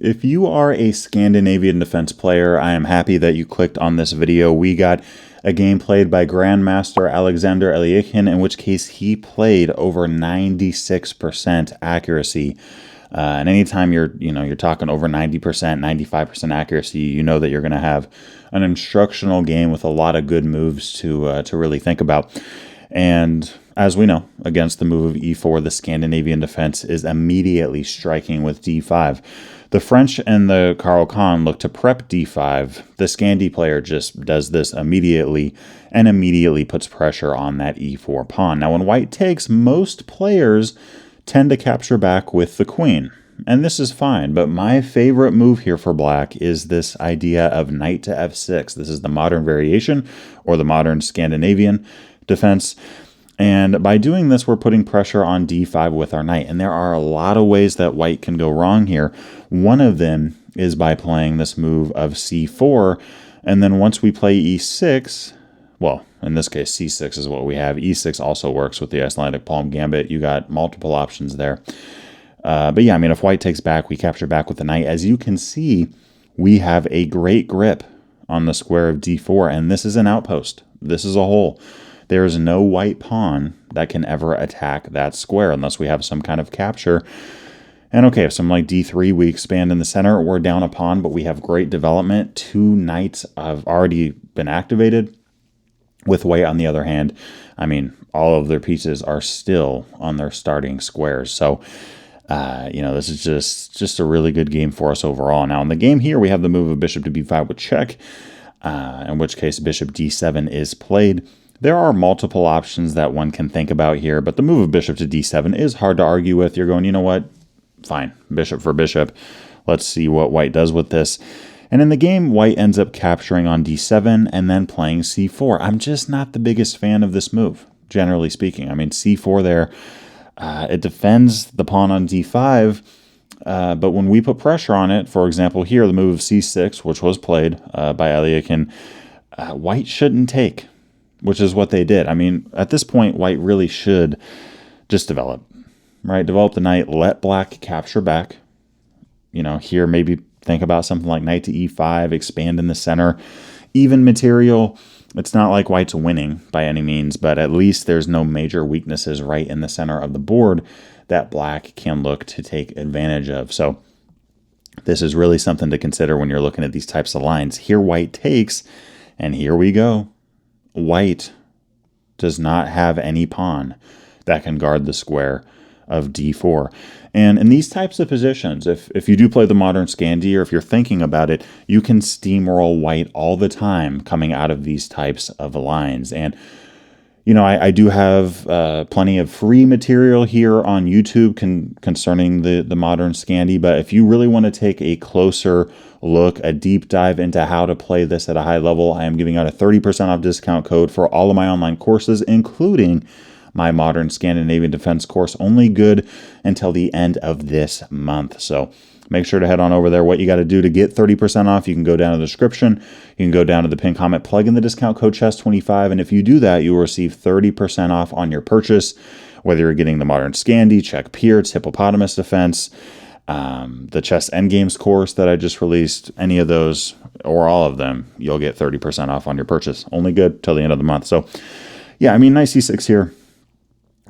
If you are a Scandinavian Defense player, I am happy that you clicked on this video. We got a game played by Grandmaster Alexander Alekhine, in which case he played over 96% accuracy. And anytime you're talking over 90%, 95% accuracy, you know that you're going to have an instructional game with a lot of good moves to really think about. And as we know, against the move of e4, the Scandinavian defense is immediately striking with d5. The French and the Caro-Kann look to prep d5. The Scandi player just does this immediately and immediately puts pressure on that e4 pawn. Now, when white takes, most players tend to capture back with the queen. And this is fine, but my favorite move here for black is this idea of knight to f6. This is the modern variation, or the modern Scandinavian defense. And by doing this, we're putting pressure on d5 with our knight. And there are a lot of ways that white can go wrong here. One of them is by playing this move of c4. And then once we play e6, well, in this case, c6 is what we have. e6 also works with the Icelandic-Palme Gambit. You got multiple options there. But yeah, I mean, if white takes back, we capture back with the knight. As you can see, we have a great grip on the square of d4. And this is an outpost. This is a hole. There is no white pawn that can ever attack that square unless we have some kind of capture. And okay, if something like d3, we expand in the center, we're down a pawn, but we have great development. Two knights have already been activated. With white, on the other hand, I mean, all of their pieces are still on their starting squares. So, this is just a really good game for us overall. Now, in the game here, we have the move of bishop to b5 with check, in which case bishop d7 is played. There are multiple options that one can think about here, but the move of bishop to d7 is hard to argue with. You're going, you know what? Fine, bishop for bishop. Let's see what white does with this. And in the game, white ends up capturing on d7 and then playing c4. I'm just not the biggest fan of this move, generally speaking. I mean, c4 there, it defends the pawn on d5, but when we put pressure on it, for example here, the move of c6, which was played by Alekhine, white shouldn't take, which is what they did. I mean, at this point, white really should just develop, right? Develop the knight, let black capture back. Here maybe think about something like knight to e5, expand in the center. Even material, it's not like white's winning by any means, but at least there's no major weaknesses right in the center of the board that black can look to take advantage of. So this is really something to consider when you're looking at these types of lines. Here white takes, and here we go. White does not have any pawn that can guard the square of d4. And in these types of positions, if you do play the modern Scandi, or if you're thinking about it, you can steamroll white all the time coming out of these types of lines. And, I do have plenty of free material here on YouTube concerning the modern Scandi, but if you really want to take a closer look, a deep dive into how to play this at a high level, I am giving out a 30% off discount code for all of my online courses, including my modern Scandinavian Defense course, only good until the end of this month. So make sure to head on over there. What you got to do to get 30% off, you can go down to the description. You can go down to the pinned comment, plug in the discount code CHESS25. And if you do that, you will receive 30% off on your purchase, whether you're getting the modern Scandi, Czech Pirc, Hippopotamus Defense, the Chess Endgames course that I just released, any of those or all of them, you'll get 30% off on your purchase. Only good till the end of the month. So yeah, I mean, nice e6 here.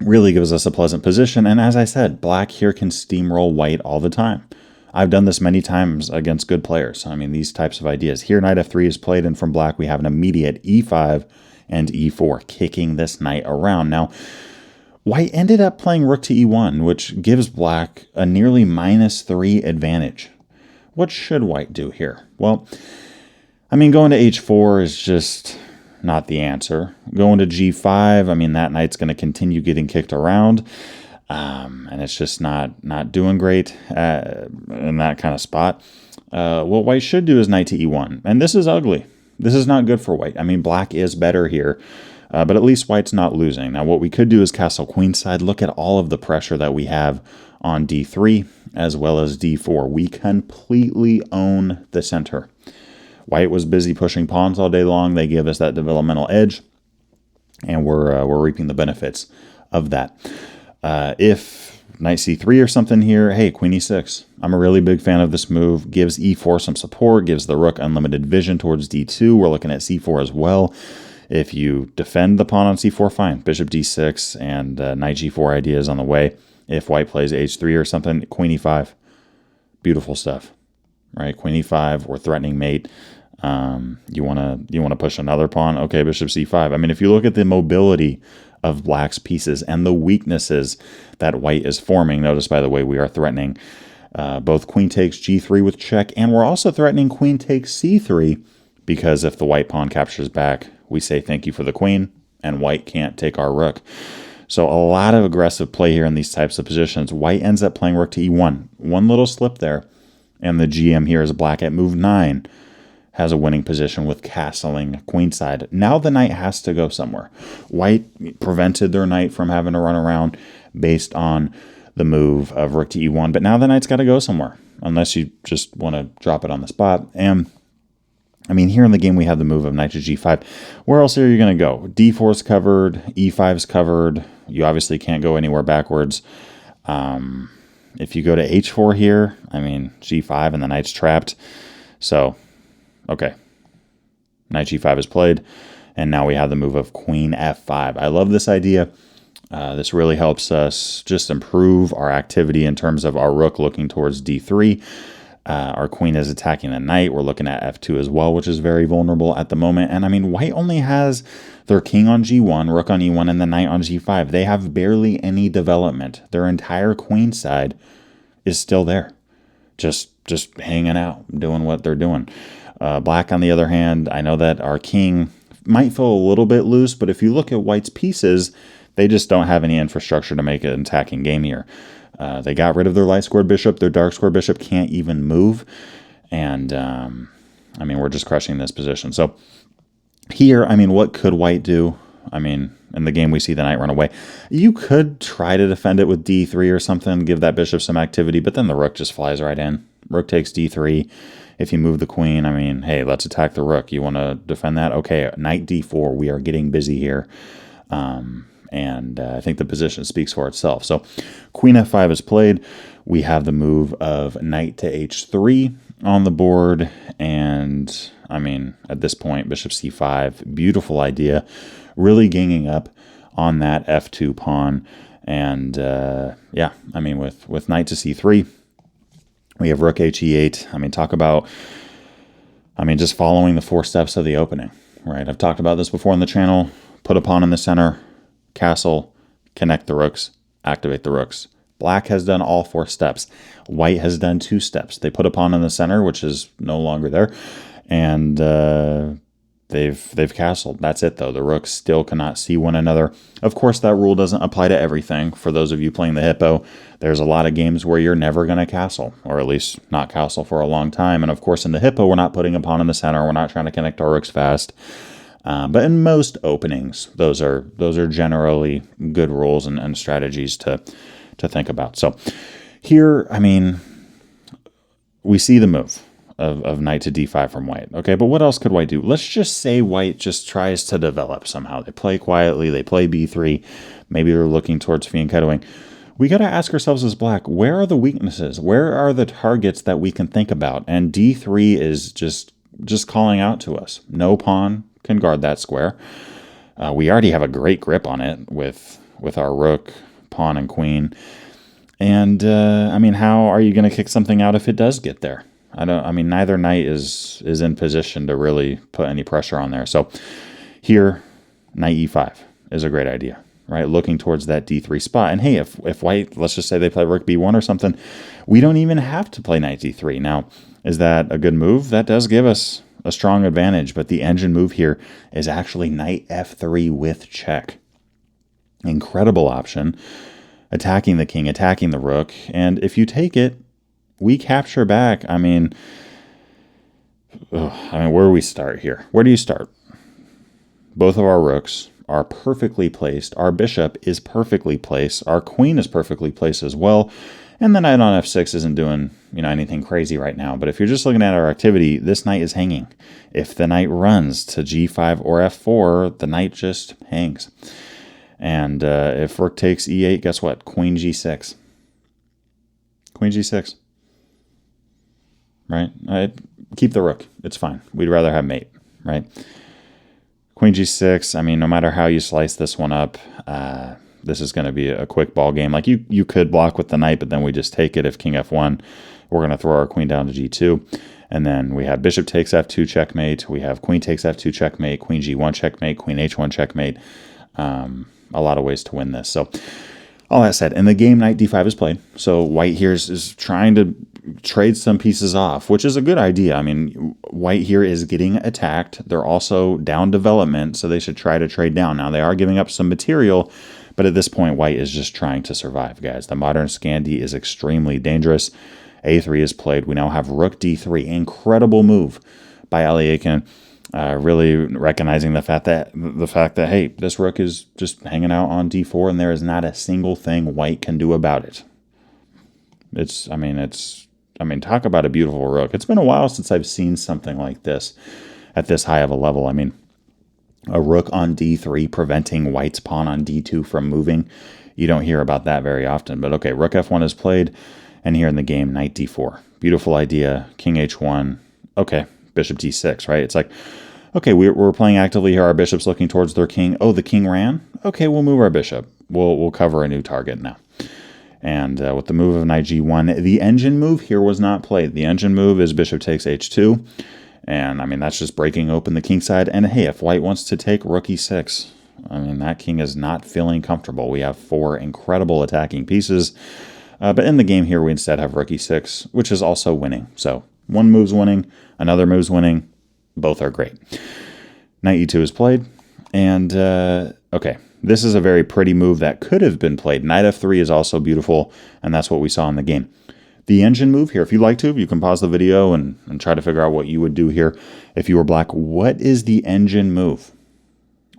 Really gives us a pleasant position. And as I said, black here can steamroll white all the time. I've done this many times against good players. I mean, these types of ideas. Here, knight f3 is played, and from black, we have an immediate e5 and e4, kicking this knight around. Now, white ended up playing rook to e1, which gives black a nearly -3 advantage. What should white do here? Well, I mean, going to h4 is just not the answer. Going to g5, I mean, that knight's going to continue getting kicked around, and it's just not doing great in that kind of spot. What white should do is knight to e1, and this is ugly. This is not good for white. I mean, black is better here, but at least white's not losing. Now, what we could do is castle queenside. Look at all of the pressure that we have on d3 as well as d4. We completely own the center. White was busy pushing pawns all day long. They give us that developmental edge, and we're reaping the benefits of that. If knight c3 or something here, hey, queen e6. I'm a really big fan of this move. Gives e4 some support, gives the rook unlimited vision towards d2. We're looking at c4 as well. If you defend the pawn on c4, fine. Bishop d6 and knight g4 ideas on the way. If white plays h3 or something, queen e5. Beautiful stuff, right? Queen e5 or threatening mate. You wanna push another pawn? Okay, bishop c5. I mean, if you look at the mobility of black's pieces and the weaknesses that white is forming, notice, by the way, we are threatening both queen takes g3 with check, and we're also threatening queen takes c3, because if the white pawn captures back, we say thank you for the queen, and white can't take our rook. So a lot of aggressive play here in these types of positions. White ends up playing rook to e1. One little slip there, and the GM here is black at move 9. Has a winning position with castling queenside. Now the knight has to go somewhere. White prevented their knight from having to run around based on the move of rook to e1, but now the knight's got to go somewhere, unless you just want to drop it on the spot. And I mean, here in the game, we have the move of knight to g5. Where else are you going to go? d4 is covered, e5 is covered. You obviously can't go anywhere backwards. If you go to h4 here, I mean, g5 and the knight's trapped. So, okay. Knight g5 is played, and now we have the move of queen f5. I love this idea. This really helps us just improve our activity in terms of our rook looking towards d3. Our queen is attacking the knight. We're looking at f2 as well, which is very vulnerable at the moment. And I mean, white only has their king on g1, rook on e1, and the knight on g5. They have barely any development. Their entire queen side is still there, just hanging out, doing what they're doing. Black, on the other hand, I know that our king might feel a little bit loose, but if you look at white's pieces, they just don't have any infrastructure to make an attacking game here. They got rid of their light-squared bishop. Their dark-squared bishop can't even move. And, I mean, we're just crushing this position. So here, I mean, what could white do? I mean, in the game, we see the knight run away. You could try to defend it with d3 or something, give that bishop some activity, but then the rook just flies right in. Rook takes d3. If you move the queen, I mean, hey, let's attack the rook. You want to defend that? Okay, knight d4. We are getting busy here. And I think the position speaks for itself. So queen f5 is played. We have the move of knight to h3 on the board. And, I mean, at this point, bishop c5, beautiful idea. Really ganging up on that f2 pawn. And, yeah, I mean, with knight to c3, we have rook he8. I mean, talk about, I mean, just following the 4 steps of the opening, right? I've talked about this before on the channel. Put a pawn in the center, castle, connect the rooks, activate the rooks. Black has done all 4 steps. White has done 2 steps. They put a pawn in the center, which is no longer there, and they've castled. That's it, though. The rooks still cannot see one another. Of course, that rule doesn't apply to everything. For those of you playing the Hippo, there's a lot of games where you're never going to castle, or at least not castle for a long time. And of course, in the Hippo, we're not putting a pawn in the center. We're not trying to connect our rooks fast. But in most openings, those are generally good rules and strategies to think about. So here, I mean, we see the move of knight to d5 from white. Okay, but what else could white do? Let's just say white just tries to develop somehow. They play quietly. They play b3. Maybe they're looking towards fianchettoing. We got to ask ourselves as black, where are the weaknesses? Where are the targets that we can think about? And d3 is just calling out to us. No pawn can guard that square. We already have a great grip on it with our rook, pawn, and queen. And I mean, how are you going to kick something out if it does get there? I mean, neither knight is in position to really put any pressure on there. So here, knight e5 is a great idea, right? Looking towards that d3 spot. And hey, if white, let's just say they play rook b1 or something, we don't even have to play knight d3. Now, is that a good move? That does give us a strong advantage, but the engine move here is actually knight f3 with check. Incredible option. Attacking the king, attacking the rook, and if you take it, we capture back. I mean, where do we start here? Where do you start? Both of our rooks are perfectly placed. Our bishop is perfectly placed. Our queen is perfectly placed as well. And the knight on f6 isn't doing, anything crazy right now. But if you're just looking at our activity, this knight is hanging. If the knight runs to g5 or f4, the knight just hangs. And if rook takes e8, guess what? Queen g6. Queen g6. Right? Keep the rook. It's fine. We'd rather have mate, right? Queen g6, I mean, no matter how you slice this one up, this is going to be a quick ball game. Like, you could block with the knight, but then we just take it. If king f1, we're going to throw our queen down to g2. And then we have bishop takes f2 checkmate. We have queen takes f2 checkmate, queen g1 checkmate, queen h1 checkmate. A lot of ways to win this. So all that said, in the game, knight d5 is played. So white here is trying to trade some pieces off, which is a good idea. I mean, white here is getting attacked. They're also down development, so they should try to trade down. Now, they are giving up some material, but at this point, white is just trying to survive, guys. The modern Scandi is extremely dangerous. a3 is played. We now have rook d3. Incredible move by Alekhine. Really recognizing the fact that hey, this rook is just hanging out on d4, and there is not a single thing white can do about it. I mean, talk about a beautiful rook. It's been a while since I've seen something like this at this high of a level. I mean, a rook on d3 preventing white's pawn on d2 from moving. You don't hear about that very often. But okay, rook f1 is played, and here in the game, knight d4. Beautiful idea. King h1. Okay, bishop d6, right? It's like, okay, we're playing actively here. Our bishop's looking towards their king. Oh, the king ran? Okay, we'll move our bishop. We'll cover a new target now. And with the move of knight g1, the engine move here was not played. The engine move is bishop takes h2. And, I mean, that's just breaking open the king side. And, hey, if white wants to take rook e6, I mean, that king is not feeling comfortable. We have 4 incredible attacking pieces. But in the game here, we instead have rook e6, which is also winning. So one move's winning, another move's winning. Both are great. Knight e2 is played. And, okay. This is a very pretty move that could have been played. Knight f3 is also beautiful, and that's what we saw in the game. The engine move here, if you'd like to, you can pause the video and try to figure out what you would do here if you were black. What is the engine move?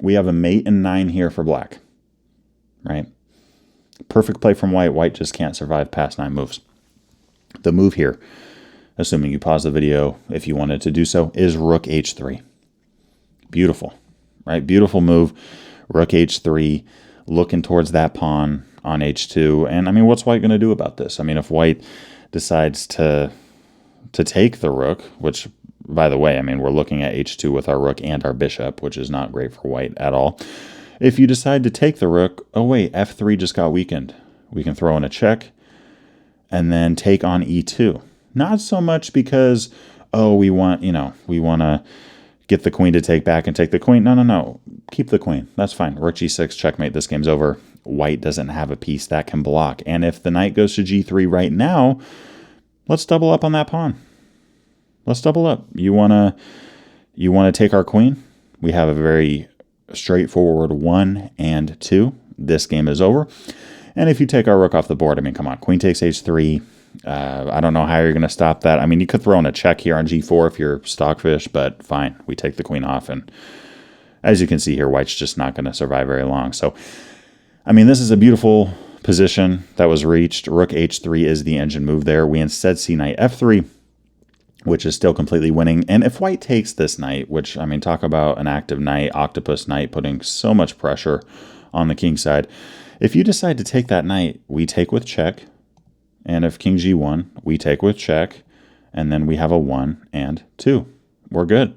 We have a mate and 9 here for black, right? Perfect play from white. White just can't survive past 9 moves. The move here, assuming you pause the video if you wanted to do so, is rook h3. Beautiful, right? Beautiful move. Rook h3, looking towards that pawn on h2. And, I mean, what's white going to do about this? I mean, if white decides to take the rook, which, by the way, I mean, we're looking at h2 with our rook and our bishop, which is not great for white at all. If you decide to take the rook, oh, wait, f3 just got weakened. We can throw in a check and then take on e2. Not so much because, oh, we want to get the queen to take back and take the queen. No. Keep the queen. That's fine. Rook g6, checkmate. This game's over. White doesn't have a piece that can block. And if the knight goes to g3 right now, let's double up on that pawn. Let's double up. You wanna take our queen? We have a very straightforward 1 and 2. This game is over. And if you take our rook off the board, I mean, come on. Queen takes h3. I don't know how you're going to stop that. I mean, you could throw in a check here on g4 if you're stockfish, but fine. We take the queen off, and as you can see here, white's just not going to survive very long. So, I mean, this is a beautiful position that was reached. Rook h3 is the engine move there. We instead see knight f3, which is still completely winning. And if white takes this knight, which, I mean, talk about an active knight, octopus knight, putting so much pressure on the king side. If you decide to take that knight, we take with check. And if king g1, we take with check, and then we have a 1 and 2. We're good.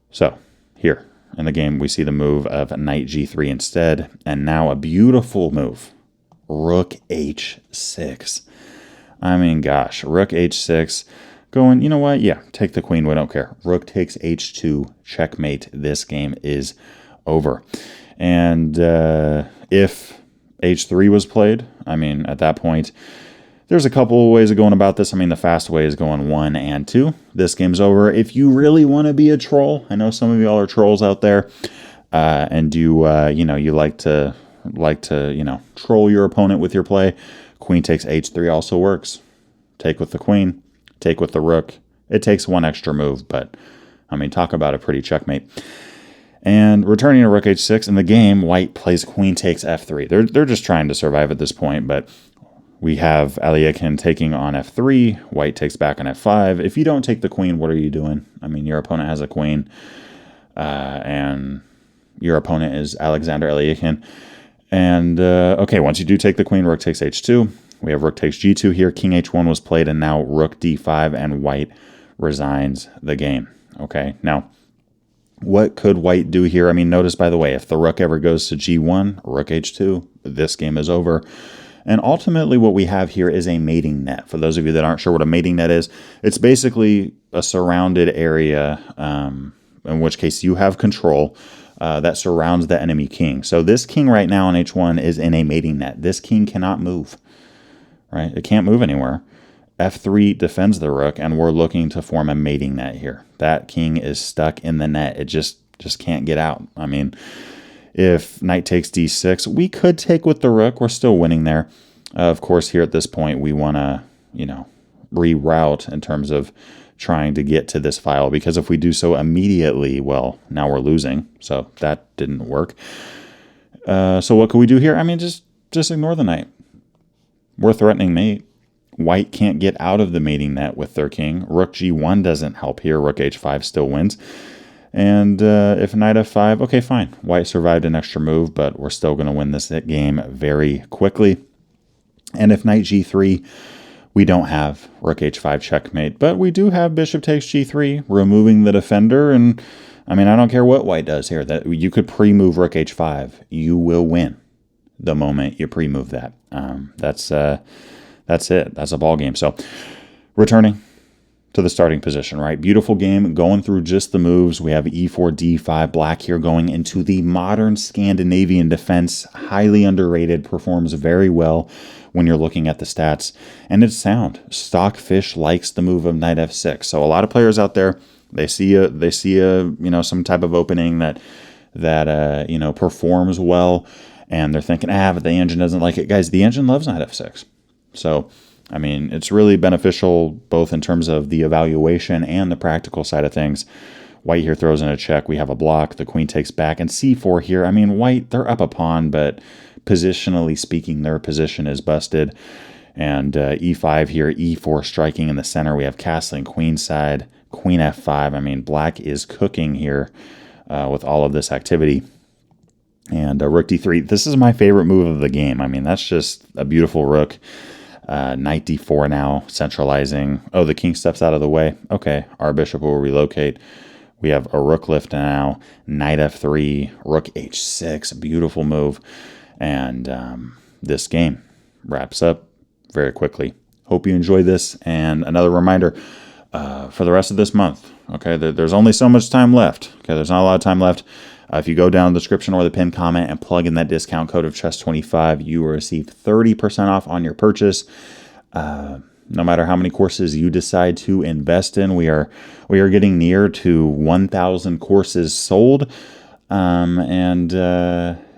So here in the game, we see the move of knight g3 instead, and now a beautiful move, rook h6. I mean, gosh, rook h6, going, you know what? Yeah, take the queen. We don't care. Rook takes h2, checkmate. This game is over. And if h3 was played, I mean, at that point, there's a couple of ways of going about this. I mean, the fast way is going 1 and 2. This game's over. If you really want to be a troll, I know some of y'all are trolls out there, and you like to troll your opponent with your play. Queen takes h3 also works. Take with the queen, take with the rook. It takes 1 extra move, but I mean, talk about a pretty checkmate. And returning to rook h6 in the game, white plays queen takes f3. They're just trying to survive at this point, but we have Alekhine taking on f3. White takes back on f5. If you don't take the queen, what are you doing? I mean, your opponent has a queen, and your opponent is Alexander Alekhine. And, okay, once you do take the queen, rook takes h2. We have rook takes g2 here. King h1 was played, and now rook d5, and white resigns the game. Okay, now what could white do here? I mean, notice, by the way, if the rook ever goes to g1, rook h2, this game is over. And ultimately what we have here is a mating net. For those of you that aren't sure what a mating net is, it's basically a surrounded area, in which case you have control, that surrounds the enemy king. So this king right now on h1 is in a mating net. This king cannot move, right? It can't move anywhere. f3 defends the rook, and we're looking to form a mating net here. That king is stuck in the net. It just can't get out. I mean, if knight takes d6, we could take with the rook. We're still winning there. Of course, here at this point, we want to, you know, reroute in terms of trying to get to this file, because if we do so immediately, well, now we're losing. So that didn't work. So what can we do here? I mean, just ignore the knight. We're threatening mate. White can't get out of the mating net with their king. Rook g1 doesn't help here. Rook h5 still wins. And if knight f5, okay, fine. White survived an extra move, but we're still going to win this game very quickly. And if knight g3, we don't have rook h5 checkmate, but we do have bishop takes g3, removing the defender. And I mean, I don't care what white does here. That you could pre-move rook h5. You will win the moment you pre-move that. That's it. That's a ball game. So returning to the starting position, right? Beautiful game, going through just the moves. We have e4, d5, black here going into the modern Scandinavian defense. Highly underrated, performs very well when you're looking at the stats. And it's sound. Stockfish likes the move of knight f6. So a lot of players out there, they see a you know, some type of opening that you know, performs well, and they're thinking, but the engine doesn't like it. Guys, the engine loves knight f6. So I mean, it's really beneficial both in terms of the evaluation and the practical side of things. White here throws in a check. We have a block. The queen takes back. And c4 here, I mean, white, they're up a pawn, but positionally speaking, their position is busted. And e5 here, e4 striking in the center. We have castling queenside, queen f5. I mean, black is cooking here with all of this activity. And rook d3. This is my favorite move of the game. I mean, that's just a beautiful rook. Knight d4 now, centralizing. Oh, the king steps out of the way. Okay, our bishop will relocate. We have a rook lift now, knight f3, rook h6, beautiful move. And this game wraps up very quickly. Hope you enjoyed this. And another reminder, for the rest of this month, okay, there's only so much time left. Okay, there's not a lot of time left. If you go down in the description or the pinned comment and plug in that discount code of chess25, you will receive 30% off on your purchase. No matter how many courses you decide to invest in, we are getting near to 1,000 courses sold. Yeah,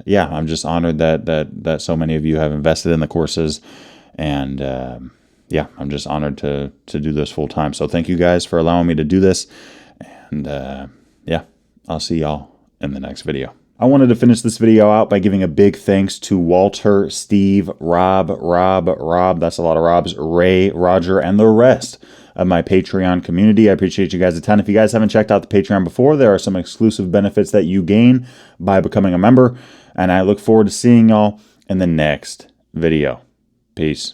I'm just honored that so many of you have invested in the courses, and yeah, I'm just honored to do this full time. So thank you guys for allowing me to do this, and yeah, I'll see y'all in the next video. I wanted to finish this video out by giving a big thanks to Walter, Steve, Rob, that's a lot of Robs, Ray, Roger, and the rest of my Patreon community. I appreciate you guys a ton. If you guys haven't checked out the Patreon before, there are some exclusive benefits that you gain by becoming a member, and I look forward to seeing y'all in the next video. Peace.